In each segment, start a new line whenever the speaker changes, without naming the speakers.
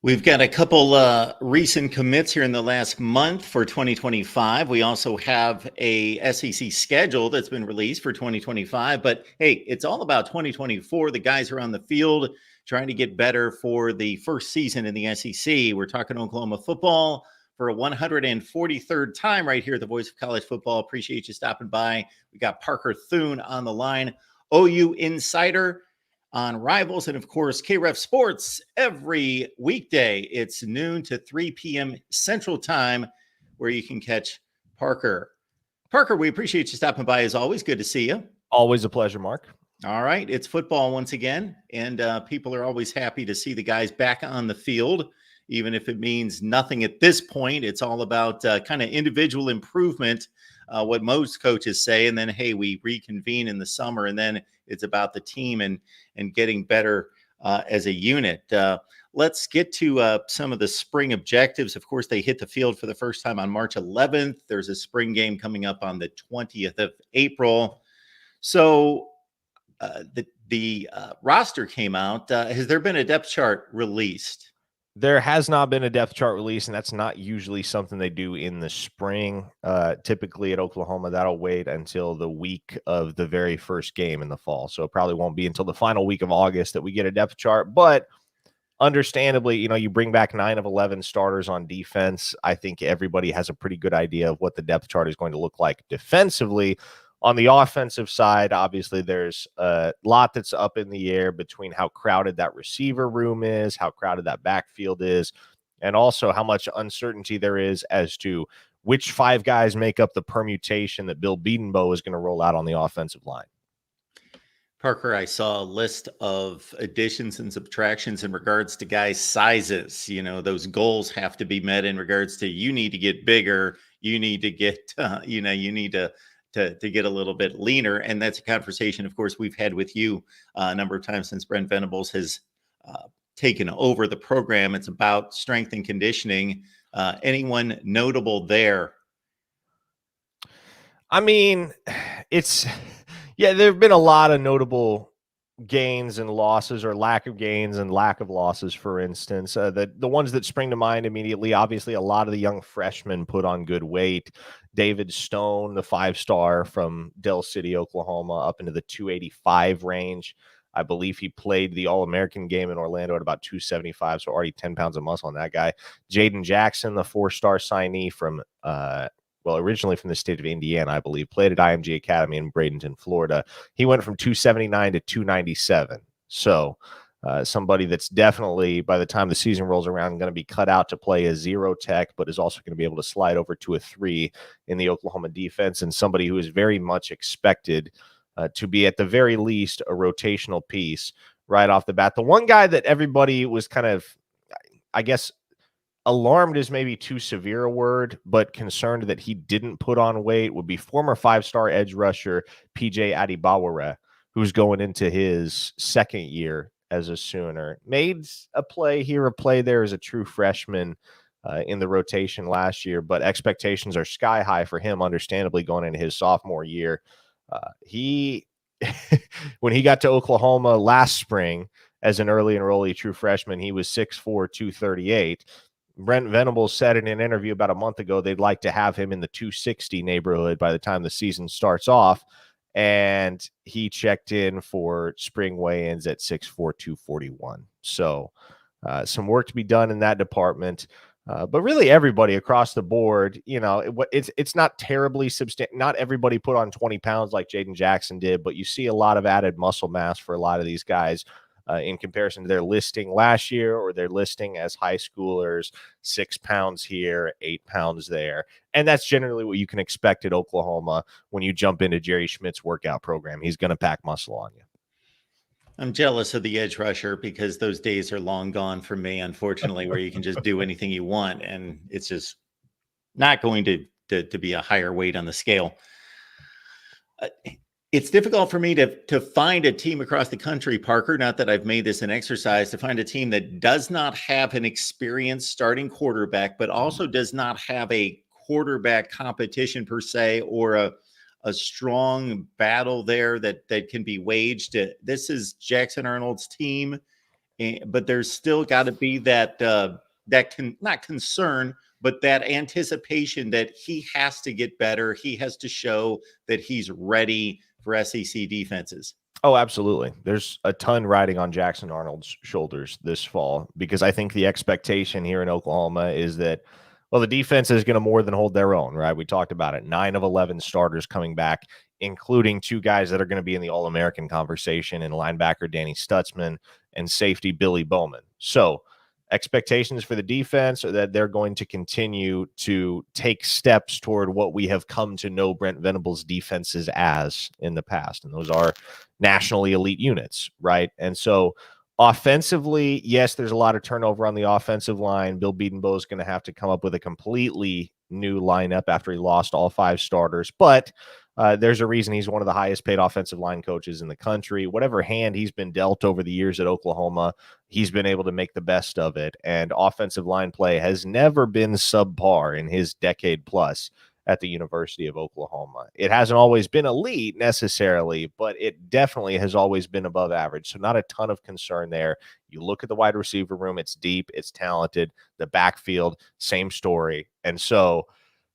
We've got a couple recent commits here in the last month for 2025. We also have a SEC schedule that's been released for 2025. But hey, it's all about 2024. The guys are on the field trying to get better for the first season in the SEC. We're talking Oklahoma football for a 143rd time right here at the Voice of College Football. Appreciate you stopping by. We got Parker Thune on the line, OU Insider on Rivals, and of course, KREF Sports every weekday. It's noon to 3 p.m. Central Time, where you can catch Parker. Parker, we appreciate you stopping by as always. Good to see you.
Always a pleasure, Mark.
All right, it's football once again, and people are always happy to see the guys back on the field, even if it means nothing at this point. It's all about kind of individual improvement, what most coaches say, and then, hey, we reconvene in the summer, and then it's about the team and getting better as a unit. Let's get to some of the spring objectives. Of course, they hit the field for the first time on March 11th. There's a spring game coming up on the 20th of April. So the roster came out. Has there been a depth chart released?
There has not been a depth chart release, and that's not usually something they do in the spring. Typically at Oklahoma, that'll wait until the week of the very first game in the fall. So it probably won't be until the final week of August that we get a depth chart. But understandably, you bring back 9 of 11 starters on defense. I think everybody has a pretty good idea of what the depth chart is going to look like defensively. On the offensive side, obviously, there's a lot that's up in the air between how crowded that receiver room is, how crowded that backfield is, and also how much uncertainty there is as to which 5 guys make up the permutation that Bill Bedenbaugh is going to roll out on the offensive line.
Parker, I saw a list of additions and subtractions in regards to guys' sizes. Those goals have to be met in regards to you need to get bigger, you need to get, you need to get a little bit leaner. And that's a conversation, of course, we've had with you a number of times since Brent Venables has taken over the program. It's about strength and conditioning. Anyone notable there?
I mean, there have been a lot of notable gains and losses, or lack of gains and lack of losses, for instance. The ones that spring to mind immediately, obviously, a lot of the young freshmen put on good weight. David Stone, the 5-star from Del City, Oklahoma, up into the 285 range. I believe he played the All-American game in Orlando at about 275, so already 10 pounds of muscle on that guy. Jaden Jackson, the 4-star signee from originally from the state of Indiana, I believe, played at IMG Academy in Bradenton, Florida. He went from 279 to 297. So somebody that's definitely, by the time the season rolls around, going to be cut out to play a 0 tech, but is also going to be able to slide over to a 3 in the Oklahoma defense, and somebody who is very much expected to be, at the very least, a rotational piece right off the bat. The one guy that everybody was kind of, I guess, alarmed is maybe too severe a word, but concerned that he didn't put on weight would be former 5-star edge rusher PJ Adibawara, who's going into his second year as a Sooner. Made a play here, a play there as a true freshman in the rotation last year, but expectations are sky high for him, understandably, going into his sophomore year. When he got to Oklahoma last spring as an early enrollee true freshman, he was 6'4", 238. Brent Venables said in an interview about a month ago they'd like to have him in the 260 neighborhood by the time the season starts off, and he checked in for spring weigh-ins at 6'4", 241. So some work to be done in that department. But really everybody across the board, it's not terribly substantial. Not everybody put on 20 pounds like Jaden Jackson did, but you see a lot of added muscle mass for a lot of these guys in comparison to their listing last year, or their listing as high schoolers, 6 pounds here, 8 pounds there. And that's generally what you can expect at Oklahoma when you jump into Jerry Schmidt's workout program. He's going to pack muscle on you.
I'm jealous of the edge rusher because those days are long gone for me, unfortunately, where you can just do anything you want, and it's just not going to be a higher weight on the scale. It's difficult for me to find a team across the country, Parker, not that I've made this an exercise, to find a team that does not have an experienced starting quarterback, but also does not have a quarterback competition per se, or a strong battle there that can be waged. This is Jackson Arnold's team, but there's still got to be that not concern, but that anticipation that he has to get better. He has to show that he's ready for SEC defenses.
Oh, absolutely. There's a ton riding on Jackson Arnold's shoulders this fall, because I think the expectation here in Oklahoma is that, well, the defense is going to more than hold their own, right? We talked about it. 9 of 11 starters coming back, including 2 guys that are going to be in the All-American conversation, and linebacker Danny Stutzman and safety Billy Bowman. So expectations for the defense are that they're going to continue to take steps toward what we have come to know Brent Venables' defenses as in the past. And those are nationally elite units, right? And so offensively, yes, there's a lot of turnover on the offensive line. Bill Bedenbaugh is going to have to come up with a completely new lineup after he lost all 5 starters. But there's a reason he's one of the highest paid offensive line coaches in the country. Whatever hand he's been dealt over the years at Oklahoma, he's been able to make the best of it. And offensive line play has never been subpar in his decade plus at the University of Oklahoma. It hasn't always been elite necessarily, but it definitely has always been above average. So not a ton of concern there. You look at the wide receiver room, it's deep, it's talented. The backfield, same story. And so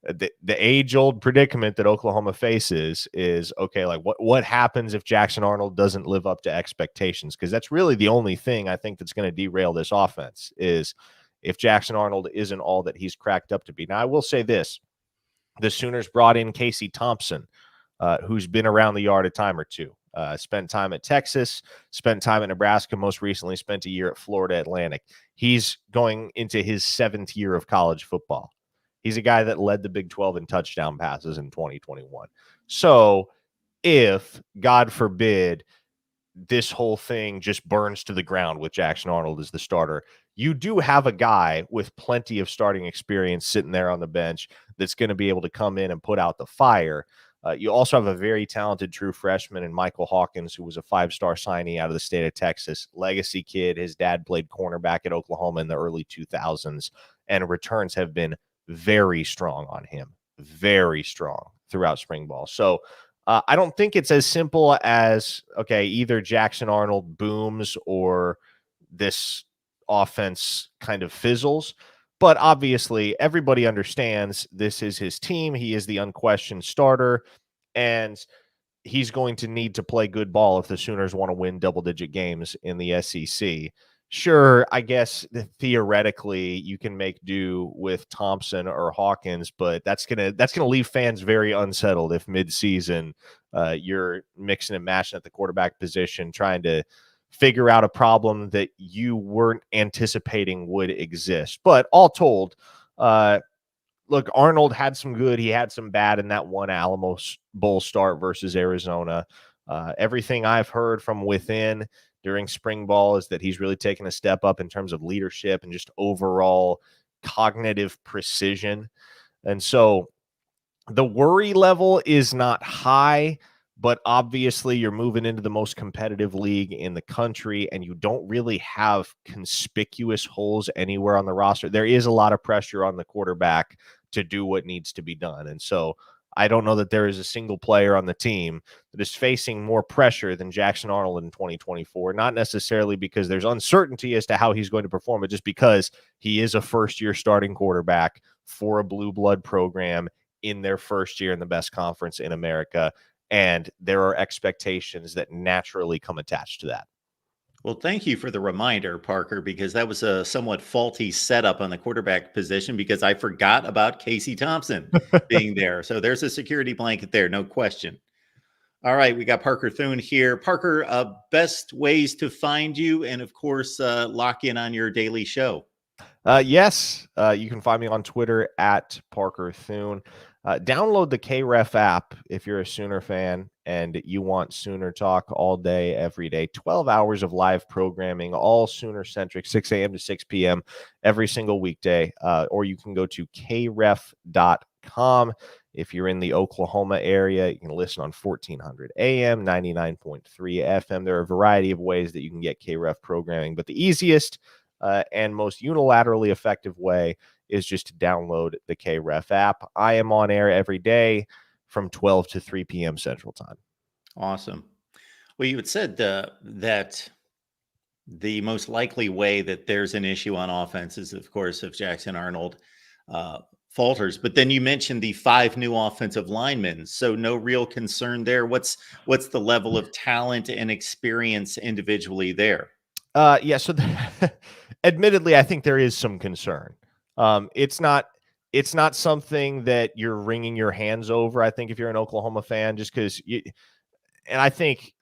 the age-old predicament that Oklahoma faces is, okay, like what happens if Jackson Arnold doesn't live up to expectations? Because that's really the only thing I think that's going to derail this offense, is if Jackson Arnold isn't all that he's cracked up to be. Now, I will say this. The Sooners brought in Casey Thompson, who's been around the yard a time or two. Spent time at Texas, spent time at Nebraska, most recently spent a year at Florida Atlantic. He's going into his 7th year of college football. He's a guy that led the Big 12 in touchdown passes in 2021. So if, God forbid, this whole thing just burns to the ground with Jackson Arnold as the starter, you do have a guy with plenty of starting experience sitting there on the bench that's going to be able to come in and put out the fire. You also have a very talented true freshman in Michael Hawkins, who was a 5-star signee out of the state of Texas. Legacy kid. His dad played cornerback at Oklahoma in the early 2000s, and returns have been very strong on him. Very strong throughout spring ball. So I don't think it's as simple as, okay, either Jackson Arnold booms or this offense kind of fizzles. But obviously, everybody understands this is his team. He is the unquestioned starter, and he's going to need to play good ball if the Sooners want to win double-digit games in the SEC. Sure, I guess theoretically you can make do with Thompson or Hawkins, but that's gonna leave fans very unsettled if midseason you're mixing and matching at the quarterback position, trying to figure out a problem that you weren't anticipating would exist. But all told, look, Arnold had some good, he had some bad in that one Alamo Bowl start versus Arizona. Everything I've heard from within during spring ball is that he's really taken a step up in terms of leadership and just overall cognitive precision. And so the worry level is not high, but obviously you're moving into the most competitive league in the country, and you don't really have conspicuous holes anywhere on the roster. There is a lot of pressure on the quarterback to do what needs to be done. And so I don't know that there is a single player on the team that is facing more pressure than Jackson Arnold in 2024, not necessarily because there's uncertainty as to how he's going to perform, but just because he is a first-year starting quarterback for a blue blood program in their first year in the best conference in America, and there are expectations that naturally come attached to that.
Well, thank you for the reminder, Parker, because that was a somewhat faulty setup on the quarterback position, because I forgot about Casey Thompson being there. So there's a security blanket there, no question. All right, we got Parker Thune here. Parker, best ways to find you, and of course, lock in on your daily show.
Yes, you can find me on Twitter at Parker Thune. Download the KREF app if you're a Sooner fan and you want Sooner talk all day, every day. 12 hours of live programming, all Sooner-centric, 6 a.m. to 6 p.m. every single weekday. Or you can go to kref.com. If you're in the Oklahoma area, you can listen on 1400 AM, 99.3 FM. There are a variety of ways that you can get KREF programming, but the easiest and most unilaterally effective way is just to download the KREF app. I am on air every day from 12 to 3 p.m. Central Time.
Awesome. Well, you had said that The most likely way that there's an issue on offense is, of course, if Jackson Arnold falters. But then you mentioned the 5 new offensive linemen, so no real concern there. What's the level of talent and experience individually there?
Yeah. So, admittedly, I think there is some concern. It's not. It's not something that you're wringing your hands over. I think if you're an Oklahoma fan, just because you, and I think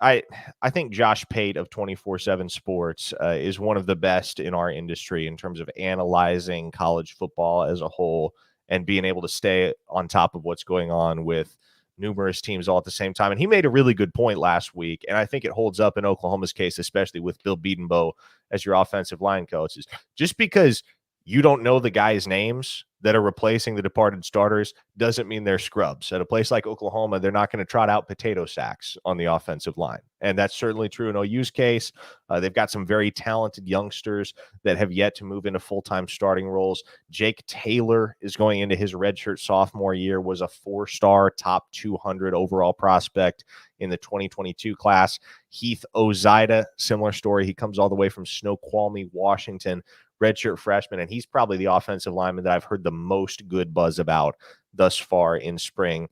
Josh Pate of 24/7 Sports is one of the best in our industry in terms of analyzing college football as a whole and being able to stay on top of what's going on with numerous teams all at the same time. And he made a really good point last week, and I think it holds up in Oklahoma's case, especially with Bill Bedenbaugh as your offensive line coach. Is just because you don't know the guys' names that are replacing the departed starters doesn't mean they're scrubs. At a place like Oklahoma, they're not going to trot out potato sacks on the offensive line. And that's certainly true in OU's case. They've got some very talented youngsters that have yet to move into full-time starting roles. Jake Taylor is going into his redshirt sophomore year, was a 4-star top 200 overall prospect in the 2022 class. Heath Ozida, similar story. He comes all the way from Snoqualmie, Washington, redshirt freshman, and he's probably the offensive lineman that I've heard the most good buzz about thus far in spring.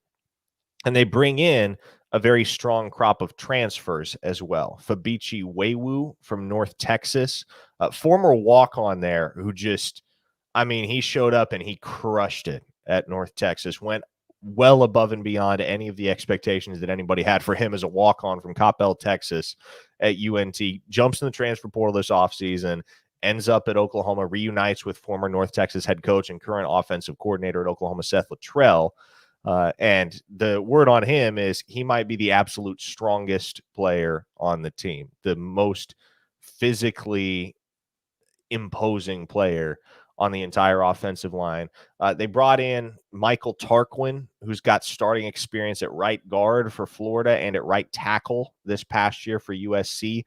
And they bring in a very strong crop of transfers as well. Fabichi Wewu from North Texas, former walk-on there who just, I mean, he showed up and he crushed it at North Texas, went well above and beyond any of the expectations that anybody had for him as a walk-on from Coppell, Texas at UNT, jumps in the transfer portal this offseason, ends up at Oklahoma, reunites with former North Texas head coach and current offensive coordinator at Oklahoma, Seth Luttrell. And the word on him is he might be the absolute strongest player on the team, the most physically imposing player on the entire offensive line. They brought in Michael Tarquin, who's got starting experience at right guard for Florida and at right tackle this past year for USC.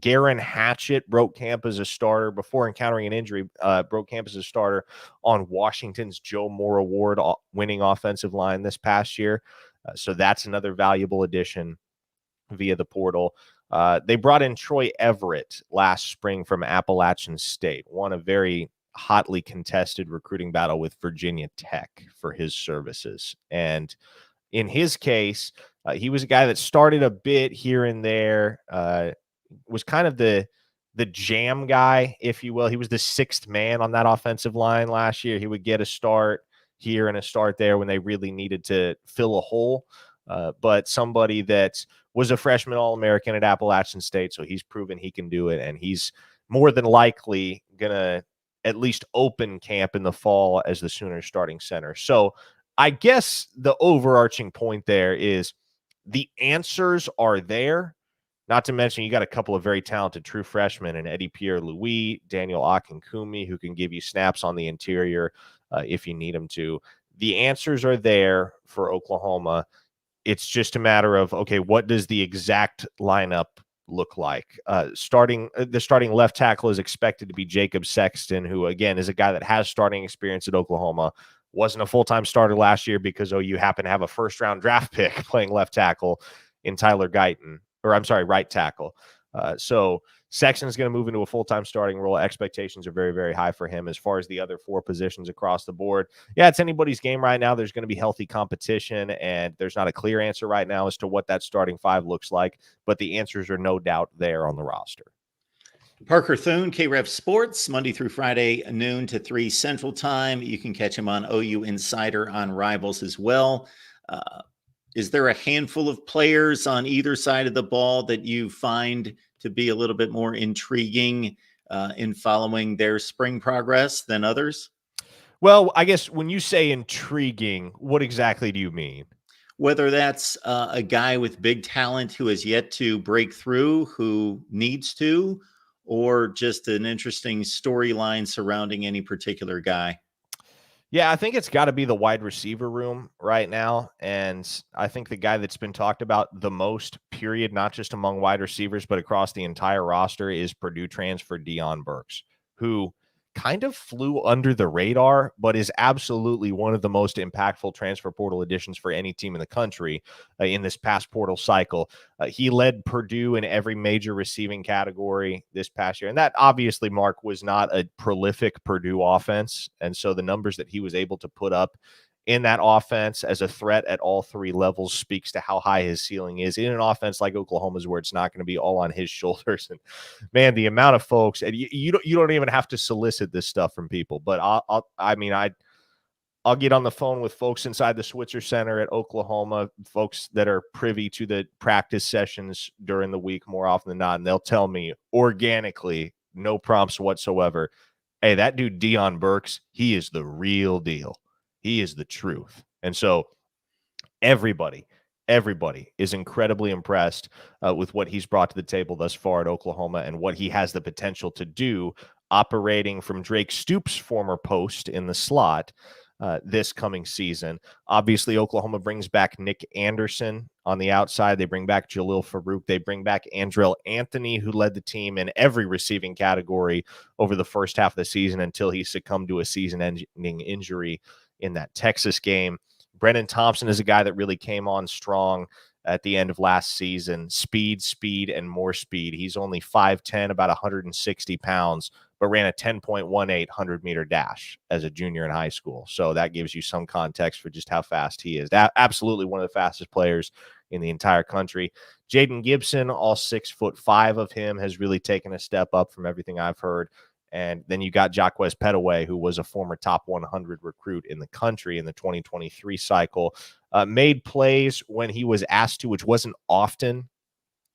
Garen Hatchett broke camp as a starter before encountering an injury, broke camp as a starter on Washington's Joe Moore Award winning offensive line this past year. So that's another valuable addition via the portal. They brought in Troy Everett last spring from Appalachian State, won a very hotly contested recruiting battle with Virginia Tech for his services. And in his case, he was a guy that started a bit here and there, was kind of the jam guy, if you will. He was the 6th man on that offensive line last year. He would get a start here and a start there when they really needed to fill a hole. But somebody that was a freshman All-American at Appalachian State, so he's proven he can do it, and he's more than likely going to at least open camp in the fall as the Sooners starting center. So I guess the overarching point there is the answers are there. Not to mention, you got a couple of very talented true freshmen in Eddie Pierre-Louis, Daniel Akinkumi, who can give you snaps on the interior if you need them to. The answers are there for Oklahoma. It's just a matter of, okay, what does the exact lineup look like? The starting left tackle is expected to be Jacob Sexton, who, again, is a guy that has starting experience at Oklahoma. Wasn't a full-time starter last year because OU happened to have a first-round draft pick playing left tackle in Tyler Guyton. Or I'm sorry, right tackle. So Sexton is going to move into a full-time starting role. Expectations are very, very high for him as far as the other 4 positions across the board. Yeah, it's anybody's game right now. There's going to be healthy competition, and there's not a clear answer right now as to what that starting 5 looks like, but the answers are no doubt there on the roster.
Parker Thune, KREF Sports, Monday through Friday, noon to 3 Central Time. You can catch him on OU Insider on Rivals as well. Is there a handful of players on either side of the ball that you find to be a little bit more intriguing in following their spring progress than others?
Well, I guess when you say intriguing, what exactly do you mean?
Whether that's a guy with big talent who has yet to break through, who needs to, or just an interesting storyline surrounding any particular guy.
Yeah, I think it's got to be the wide receiver room right now. And I think the guy that's been talked about the most, period, not just among wide receivers, but across the entire roster, is Purdue transfer Deion Burks, who kind of flew under the radar, but is absolutely one of the most impactful transfer portal additions for any team in the country in this past portal cycle. He led Purdue in every major receiving category this past year. And that obviously, Mark, was not a prolific Purdue offense. And so the numbers that he was able to put up in that offense as a threat at all three levels speaks to how high his ceiling is in an offense like Oklahoma's, where it's not going to be all on his shoulders. And man, the amount of folks, and you don't even have to solicit this stuff from people, but I'll get on the phone with folks inside the Switzer Center at Oklahoma, folks that are privy to the practice sessions during the week more often than not, and they'll tell me organically, no prompts whatsoever, hey, that dude Deion Burks, he is the real deal. He is the truth. And so everybody is incredibly impressed with what he's brought to the table thus far at Oklahoma and what he has the potential to do operating from Drake Stoops' former post in the slot this coming season. Obviously, Oklahoma brings back Nick Anderson on the outside. They bring back Jalil Farouk. They bring back Andrell Anthony, who led the team in every receiving category over the first half of the season until he succumbed to a season-ending injury in that Texas game. Brennan Thompson is a guy that really came on strong at the end of last season. Speed, and more speed. He's only 5'10", about 160 pounds, but ran a 10.18 100-meter dash as a junior in high school. So that gives you some context for just how fast he is. Absolutely one of the fastest players in the entire country. Jaden Gibson, all 6'5" of him, has really taken a step up from everything I've heard. And then you got Jaquez Petaway, who was a former top 100 recruit in the country in the 2023 cycle, made plays when he was asked to, which wasn't often.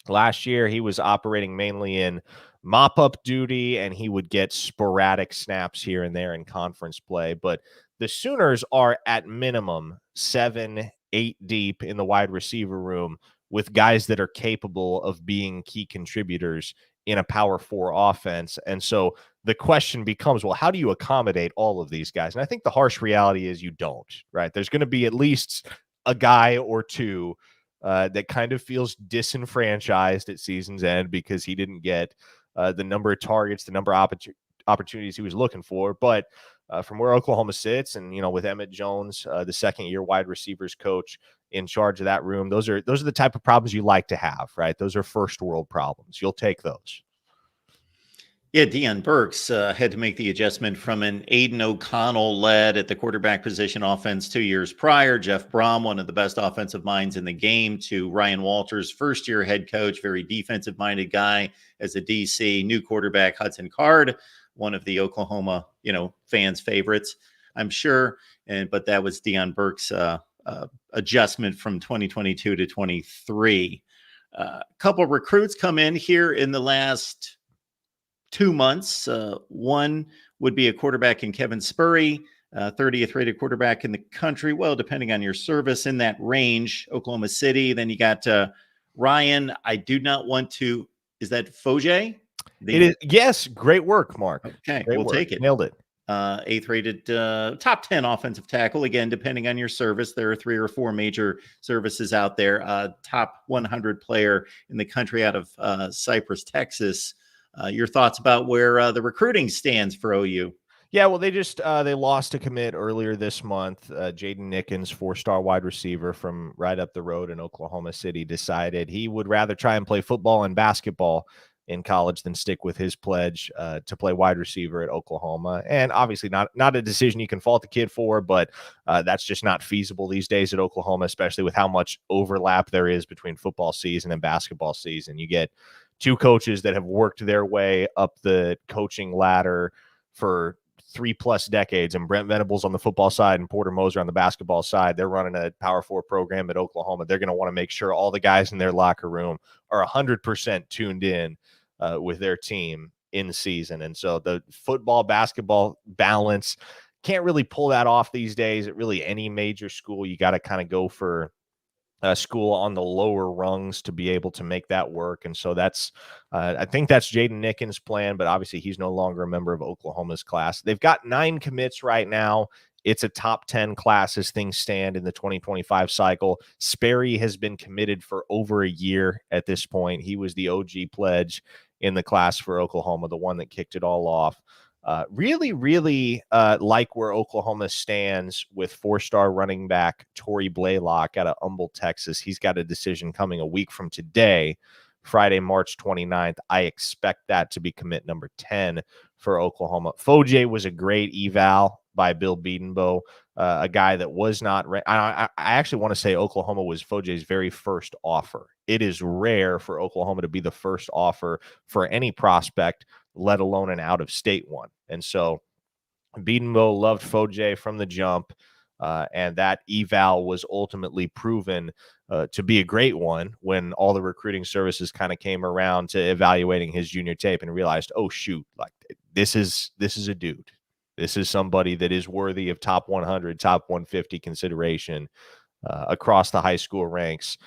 Last year, he was operating mainly in mop-up duty, and he would get sporadic snaps here and there in conference play. But the Sooners are at minimum 7-8 deep in the wide receiver room with guys that are capable of being key contributors in a Power 4 offense. And so the question becomes, well, how do you accommodate all of these guys? And I think the harsh reality is you don't, right? There's going to be at least a guy or two that kind of feels disenfranchised at season's end because he didn't get the number of targets, the number of opportunities he was looking for. But from where Oklahoma sits, and with Emmett Jones, the second-year wide receivers coach in charge of that room, those are the type of problems you like to have, right? Those are first world problems. You'll take those.
Yeah, Deion Burks had to make the adjustment from an Aiden O'Connell led at the quarterback position offense 2 years prior. Jeff Brom, one of the best offensive minds in the game, to Ryan Walters, first-year head coach, very defensive-minded guy as a DC. New quarterback Hudson Card, one of the Oklahoma, fans' favorites, I'm sure. But that was Deion Burks' adjustment from 2022 to 23. A couple recruits come in here in the last 2 months. One would be a quarterback in Kevin Spurry, 30th rated quarterback in the country. Well, depending on your service, in that range, Oklahoma City. Then you got Ryan. I do not want to. Is that Foje?
It is. Yes. Great work, Mark.
Okay.
We'll
take it.
Nailed it.
8th rated top 10 offensive tackle. Again, depending on your service, there are 3 or 4 major services out there. Top 100 player in the country out of Cypress, Texas. Your thoughts about where the recruiting stands for OU?
Yeah, well, they lost a commit earlier this month. Jaden Nickens, 4-star wide receiver from right up the road in Oklahoma City, decided he would rather try and play football and basketball in college than stick with his pledge to play wide receiver at Oklahoma. And obviously not a decision you can fault the kid for, but that's just not feasible these days at Oklahoma, especially with how much overlap there is between football season and basketball season. You get 2 coaches that have worked their way up the coaching ladder for 3+ decades, and Brent Venables on the football side and Porter Moser on the basketball side. They're running a Power 4 program at Oklahoma. They're going to want to make sure all the guys in their locker room are 100% tuned in with their team in season. And so the football basketball balance can't really pull that off these days at really any major school. You got to kind of go for school on the lower rungs to be able to make that work. And so that's, I think that's Jaden Nickens' plan, but obviously he's no longer a member of Oklahoma's class. They've got 9 commits right now. It's a top 10 class as things stand in the 2025 cycle. Sperry has been committed for over a year at this point. He was the OG pledge in the class for Oklahoma, the one that kicked it all off. Really like where Oklahoma stands with 4-star running back Torrey Blaylock out of Humble, Texas. He's got a decision coming a week from today, Friday, March 29th. I expect that to be commit number 10 for Oklahoma. Foje was a great eval by Bill Bedenbaugh, a guy that was not I actually want to say Oklahoma was Foje's very first offer. It is rare for Oklahoma to be the first offer for any prospect, let alone an out-of-state one. And so Bedenbaugh loved Foje from the jump, and that eval was ultimately proven to be a great one when all the recruiting services kind of came around to evaluating his junior tape and realized, oh, shoot, like this is a dude. This is somebody that is worthy of top 100, top 150 consideration across the high school ranks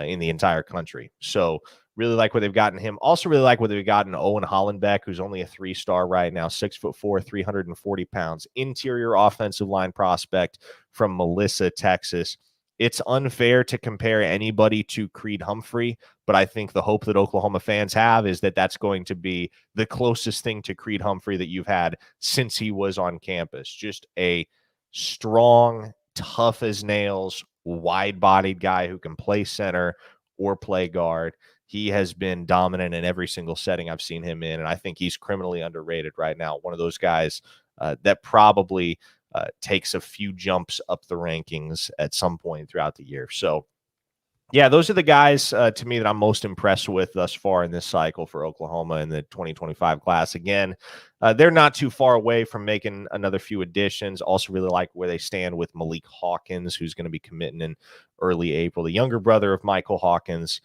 in the entire country. So really like what they've gotten him. Also really like what they've gotten Owen Hollenbeck, who's only a 3-star right now, 6'4", 340 pounds, interior offensive line prospect from Melissa, Texas. It's unfair to compare anybody to Creed Humphrey, but I think the hope that Oklahoma fans have is that that's going to be the closest thing to Creed Humphrey that you've had since he was on campus. Just a strong, tough as nails, wide-bodied guy who can play center or play guard. He has been dominant in every single setting I've seen him in, and I think he's criminally underrated right now. One of those guys that probably takes a few jumps up the rankings at some point throughout the year. So, yeah, those are the guys to me that I'm most impressed with thus far in this cycle for Oklahoma in the 2025 class. Again, they're not too far away from making another few additions. Also really like where they stand with Malik Hawkins, who's going to be committing in early April, the younger brother of Michael Hawkins,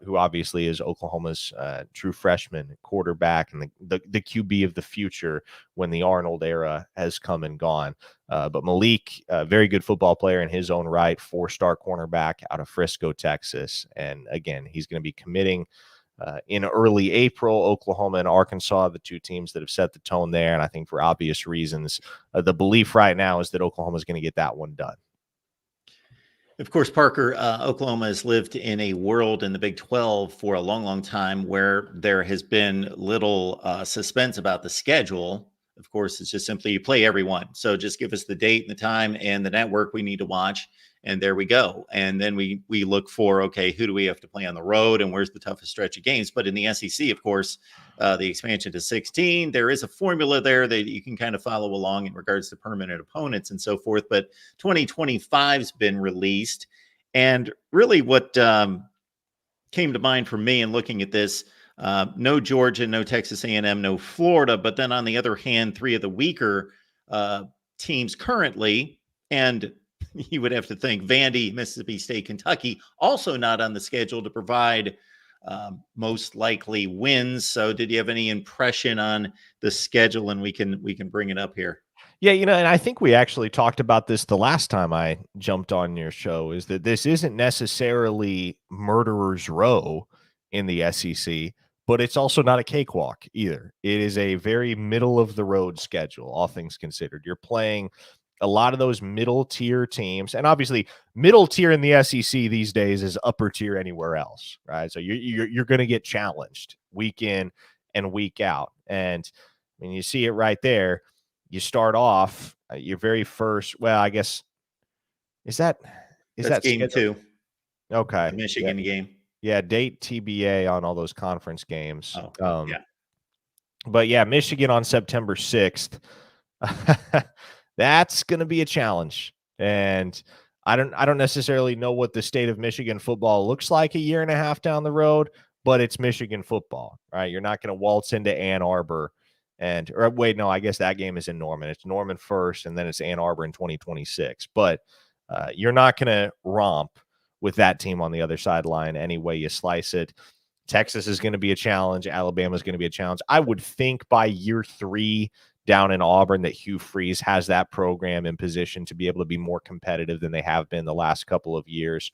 who obviously is Oklahoma's true freshman quarterback and the QB of the future when the Arnold era has come and gone. But Malik, a very good football player in his own right, 4-star cornerback out of Frisco, Texas. And again, he's going to be committing in early April. Oklahoma and Arkansas, the two teams that have set the tone there. And I think for obvious reasons, the belief right now is that Oklahoma is going to get that one done.
Of course, Parker, Oklahoma has lived in a world in the Big 12 for a long, long time where there has been little suspense about the schedule. Of course, it's just simply you play everyone. So just give us the date and the time and the network we need to watch. And there we go. And then we look for, okay, who do we have to play on the road and where's the toughest stretch of games? But in the SEC, of course, the expansion to 16, there is a formula there that you can kind of follow along in regards to permanent opponents and so forth. But 2025's been released. And really what came to mind for me in looking at this, no Georgia, no Texas A&M, no Florida. But then on the other hand, 3 of the weaker teams currently, and you would have to think Vandy, Mississippi State, Kentucky, also not on the schedule to provide most likely wins. So did you have any impression on the schedule? And we can bring it up here.
Yeah, and I think we actually talked about this the last time I jumped on your show, is that this isn't necessarily murderer's row in the SEC, but it's also not a cakewalk either. It is a very middle of the road schedule, all things considered. You're playing a lot of those middle tier teams, and obviously middle tier in the SEC these days is upper tier anywhere else, right? So you're going to get challenged week in and week out, and I mean you see it right there. You start off your very first. Well, I guess that's
game scheduled? 2.
Okay,
the Michigan game.
Yeah, date TBA on all those conference games.
Yeah.
But yeah, Michigan on September 6th. That's going to be a challenge. And I don't necessarily know what the state of Michigan football looks like a year and a half down the road, but it's Michigan football, right? You're not going to waltz into Ann Arbor I guess that game is in Norman. It's Norman first, and then it's Ann Arbor in 2026. But you're not going to romp with that team on the other sideline any way you slice it. Texas is going to be a challenge. Alabama is going to be a challenge. I would think by year 3 down in Auburn that Hugh Freeze has that program in position to be able to be more competitive than they have been the last couple of years.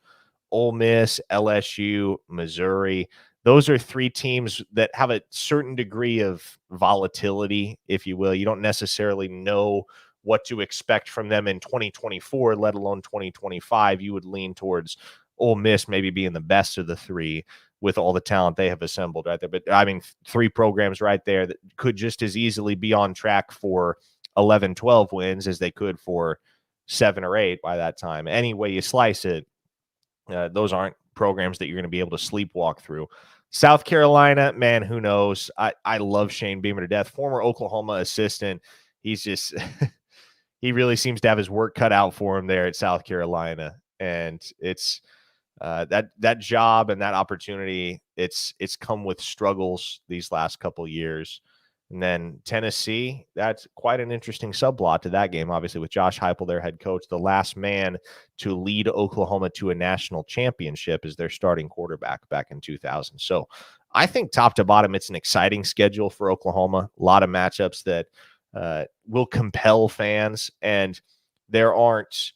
Ole Miss, LSU, Missouri, those are 3 teams that have a certain degree of volatility, if you will. You don't necessarily know what to expect from them in 2024, let alone 2025. You would lean towards Ole Miss maybe being the best of the 3. with all the talent they have assembled right there. But I mean, 3 programs right there that could just as easily be on track for 11, 12 wins as they could for 7 or 8 by that time. Any way you slice it, those aren't programs that you're going to be able to sleepwalk through. South Carolina, man, who knows? I love Shane Beamer to death. Former Oklahoma assistant. He's just he really seems to have his work cut out for him there at South Carolina. And it's that job and that opportunity, it's come with struggles these last couple years. And then Tennessee, that's quite an interesting subplot to that game, obviously, with Josh Heupel, their head coach, the last man to lead Oklahoma to a national championship as their starting quarterback back in 2000. So I think top to bottom, it's an exciting schedule for Oklahoma. A lot of matchups that will compel fans. And there aren't,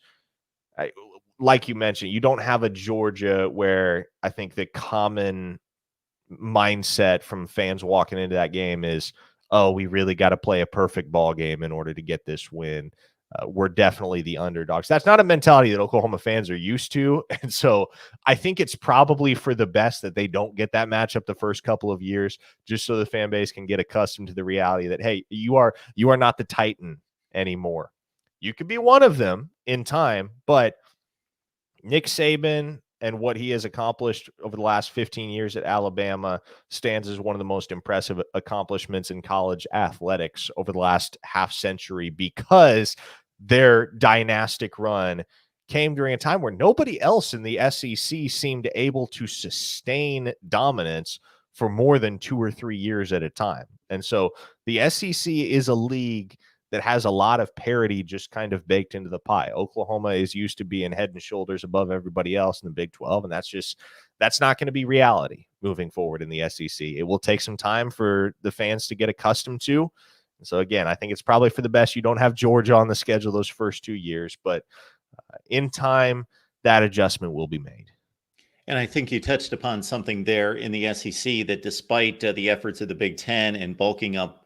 like you mentioned, you don't have a Georgia where I think the common mindset from fans walking into that game is, oh, we really got to play a perfect ball game in order to get this win. We're definitely the underdogs. That's not a mentality that Oklahoma fans are used to. And so I think it's probably for the best that they don't get that matchup the first couple of years, just so the fan base can get accustomed to the reality that, hey, you are not the Titan anymore. You could be one of them in time, but Nick Saban and what he has accomplished over the last 15 years at Alabama stands as one of the most impressive accomplishments in college athletics over the last half century, because their dynastic run came during a time where nobody else in the SEC seemed able to sustain dominance for more than 2 or 3 years at a time. And so the SEC is a league that has a lot of parity just kind of baked into the pie. Oklahoma is used to being head and shoulders above everybody else in the Big 12, and that's not going to be reality moving forward in the SEC. It will take some time for the fans to get accustomed to. And so again, I think it's probably for the best you don't have Georgia on the schedule those first 2 years, but in time, that adjustment will be made.
And I think you touched upon something there in the SEC, that despite the efforts of the Big Ten and bulking up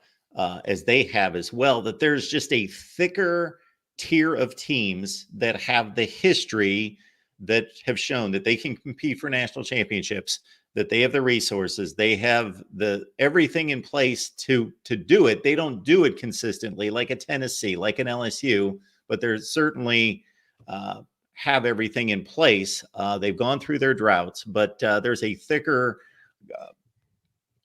as they have as well, that there's just a thicker tier of teams that have the history, that have shown that they can compete for national championships, that they have the resources, they have the everything in place to do it. They don't do it consistently like a Tennessee, like an LSU, but they're certainly have everything in place. They've gone through their droughts, but there's a thicker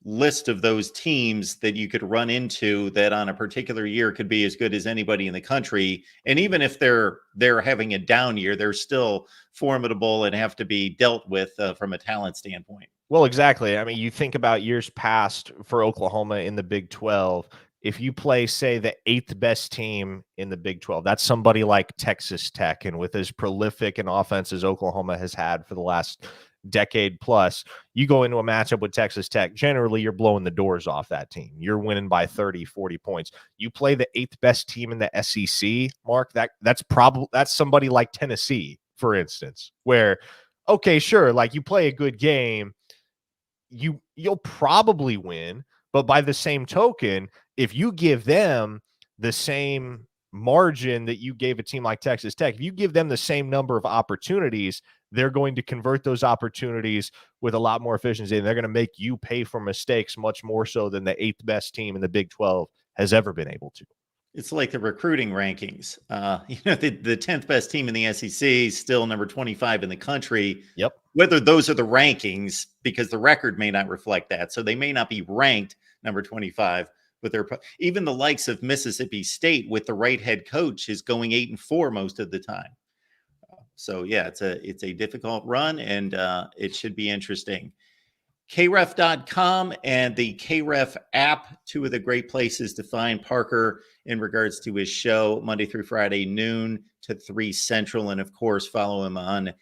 list of those teams that you could run into that on a particular year could be as good as anybody in the country. And even if they're having a down year, they're still formidable and have to be dealt with from a talent standpoint.
Well, exactly. I mean, you think about years past for Oklahoma in the Big 12. If you play, say, the 8th best team in the Big 12, that's somebody like Texas Tech. And with as prolific an offense as Oklahoma has had for the last decade plus, you go into a matchup with Texas Tech, generally you're blowing the doors off that team. You're winning by 30, 40 points. You play the 8th best team in the SEC, Mark, that's somebody like Tennessee, for instance, where, okay, sure, like you play a good game, you'll probably win, but by the same token, if you give them the same margin that you gave a team like Texas Tech, if you give them the same number of opportunities, they're going to convert those opportunities with a lot more efficiency, and they're going to make you pay for mistakes much more so than the 8th best team in the Big 12 has ever been able to.
It's like the recruiting rankings. The 10th best team in the SEC is still number 25 in the country.
Yep.
Whether those are the rankings, because the record may not reflect that. So they may not be ranked number 25, but they're even the likes of Mississippi State with the right head coach is going 8-4 most of the time. So yeah, it's a difficult run, and it should be interesting. KREF.com and the KREF app, 2 of the great places to find Parker in regards to his show Monday through Friday, noon to 3 Central. And of course, follow him on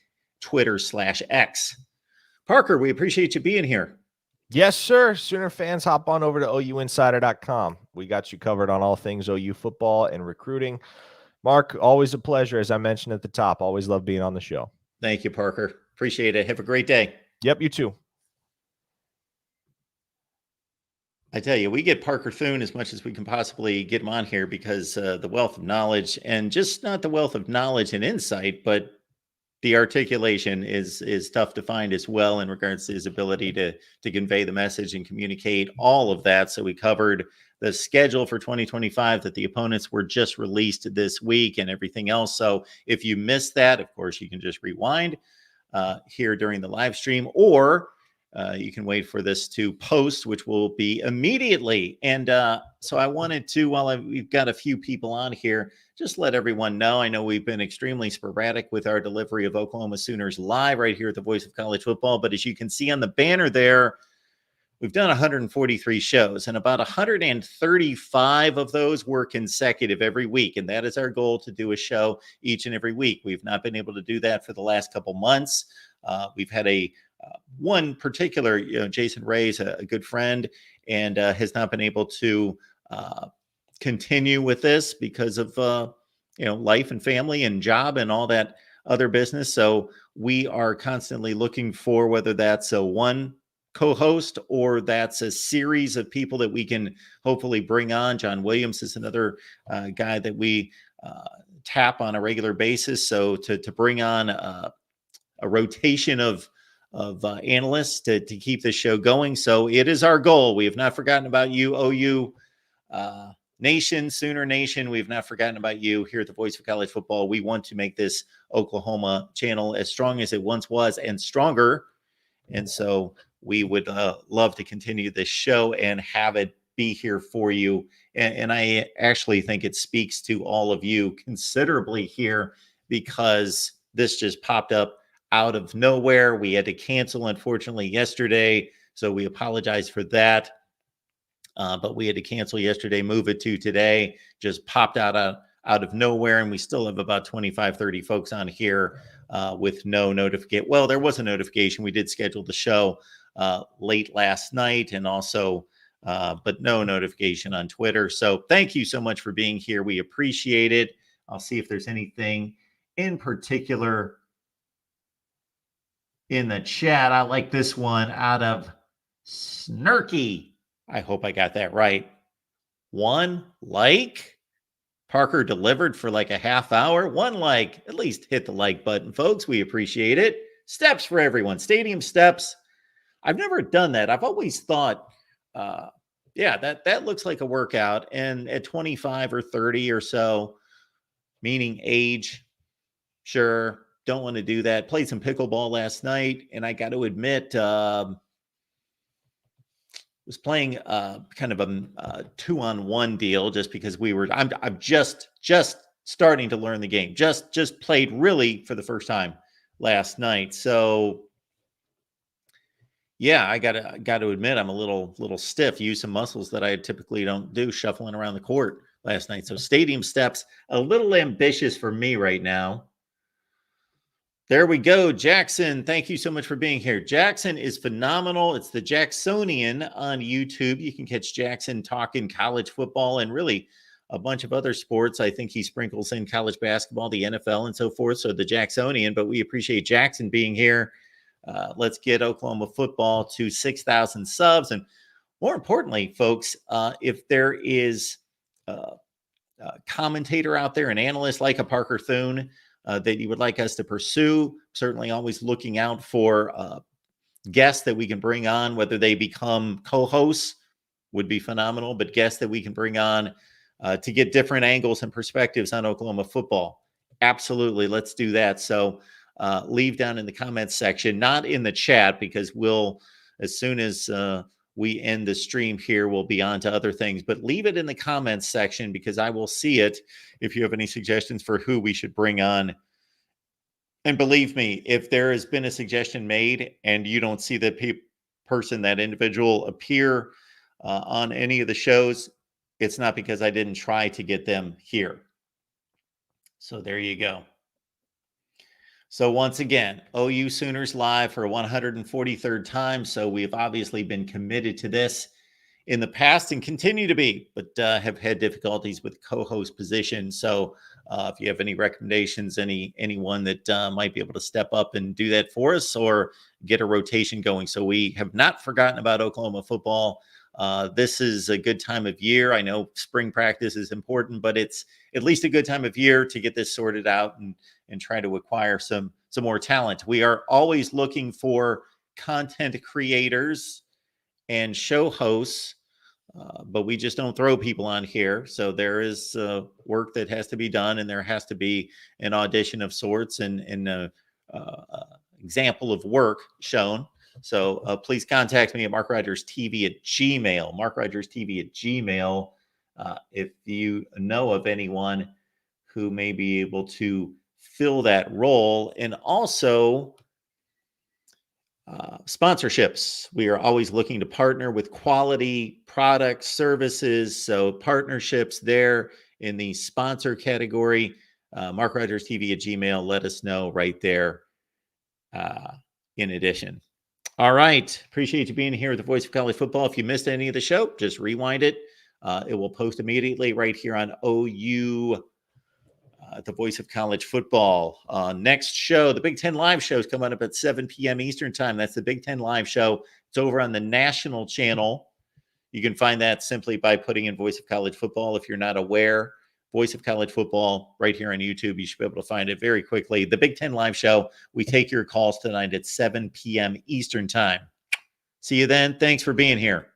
Twitter/X. Parker, we appreciate you being here.
Yes, sir. Sooner fans, hop on over to OUinsider.com. We got you covered on all things OU football and recruiting. Mark, always a pleasure. As I mentioned at the top, always love being on the show.
Thank you, Parker. Appreciate it. Have a great day.
Yep, you too.
I tell you, we get Parker Thune as much as we can possibly get him on here, because the wealth of knowledge, and just not the wealth of knowledge and insight, but the articulation is tough to find as well in regards to his ability to convey the message and communicate all of that. So we covered the schedule for 2025 that the opponents were just released this week and everything else. So if you missed that, of course, you can just rewind here during the live stream, or you can wait for this to post, which will be immediately. And so I wanted to, while we've got a few people on here, just let everyone know. I know we've been extremely sporadic with our delivery of Oklahoma Sooners Live right here at the Voice of College Football. But as you can see on the banner there, we've done 143 shows, and about 135 of those were consecutive every week. And that is our goal, to do a show each and every week. We've not been able to do that for the last couple months. We've had one particular, Jason Ray's a good friend, and has not been able to continue with this because of, life and family and job and all that other business. So we are constantly looking for whether that's one co-host or that's a series of people that we can hopefully bring on. John Williams is another guy that we tap on a regular basis. So to bring on a rotation of analysts to keep this show going. So it is our goal. We have not forgotten about you, OU Nation, Sooner Nation. We have not forgotten about you here at the Voice of College Football. We want to make this Oklahoma channel as strong as it once was and stronger. And so we would love to continue this show and have it be here for you. And I actually think it speaks to all of you considerably here, because this just popped up out of nowhere. We had to cancel, unfortunately, yesterday. So we apologize for that. But we had to cancel yesterday, move it to today. Just popped out of nowhere. And we still have about 25, 30 folks on here with no notification. Well, there was a notification. We did schedule the show late last night, and also, but no notification on Twitter. So thank you so much for being here. We appreciate it. I'll see if there's anything in particular in the chat. I like this one out of Snarky. I hope I got that right. One like. Parker delivered for like a half hour. One like. At least hit the like button, folks. We appreciate it. Steps for everyone. Stadium steps. I've never done that. I've always thought, that looks like a workout. And at 25 or 30 or so, meaning age, sure, don't want to do that. Played some pickleball last night, and I got to admit, was playing kind of a 2-on-1 deal, just because I'm just starting to learn the game. Just played really for the first time last night. So yeah, I gotta admit, I'm a little stiff. Use some muscles that I typically don't do, shuffling around the court last night. So stadium steps, a little ambitious for me right now. There we go. Jackson, thank you so much for being here. Jackson is phenomenal. It's the Jacksonian on YouTube. You can catch Jackson talking college football and really a bunch of other sports. I think he sprinkles in college basketball, the NFL, and so forth. So the Jacksonian, but we appreciate Jackson being here. Let's get Oklahoma football to 6,000 subs. And more importantly, folks, if there is a commentator out there, an analyst like a Parker Thune, that you would like us to pursue, certainly always looking out for guests that we can bring on, whether they become co-hosts would be phenomenal, but guests that we can bring on to get different angles and perspectives on Oklahoma football. Absolutely. Let's do that. So leave down in the comments section, not in the chat, because we'll, as soon as we end the stream here, we'll be on to other things, but leave it in the comments section, because I will see it if you have any suggestions for who we should bring on. And believe me, if there has been a suggestion made and you don't see that person, that individual appear on any of the shows, it's not because I didn't try to get them here. So there you go. So once again, OU Sooners Live for 143rd time. So we've obviously been committed to this in the past and continue to be, but have had difficulties with co-host position. So if you have any recommendations, anyone that might be able to step up and do that for us, or get a rotation going. So we have not forgotten about Oklahoma football. This is a good time of year. I know spring practice is important, but it's at least a good time of year to get this sorted out and try to acquire some more talent. We are always looking for content creators and show hosts, but we just don't throw people on here. So there is work that has to be done, and there has to be an audition of sorts and example of work shown. So please contact me at MarkRogersTV at Gmail, MarkRogersTV at Gmail. If you know of anyone who may be able to fill that role. And also sponsorships. We are always looking to partner with quality products, services. So partnerships there in the sponsor category. MarkRogersTV at Gmail. Let us know right there. In addition. All right. Appreciate you being here with the Voice of College Football. If you missed any of the show, just rewind it. It will post immediately right here on OU, the Voice of College Football. Next show, the Big Ten Live show is coming up at 7 p.m. Eastern Time. That's the Big Ten Live show. It's over on the national channel. You can find that simply by putting in Voice of College Football. If you're not aware, Voice of College Football right here on YouTube. You should be able to find it very quickly. The Big Ten Live show. We take your calls tonight at 7 p.m. Eastern Time. See you then. Thanks for being here.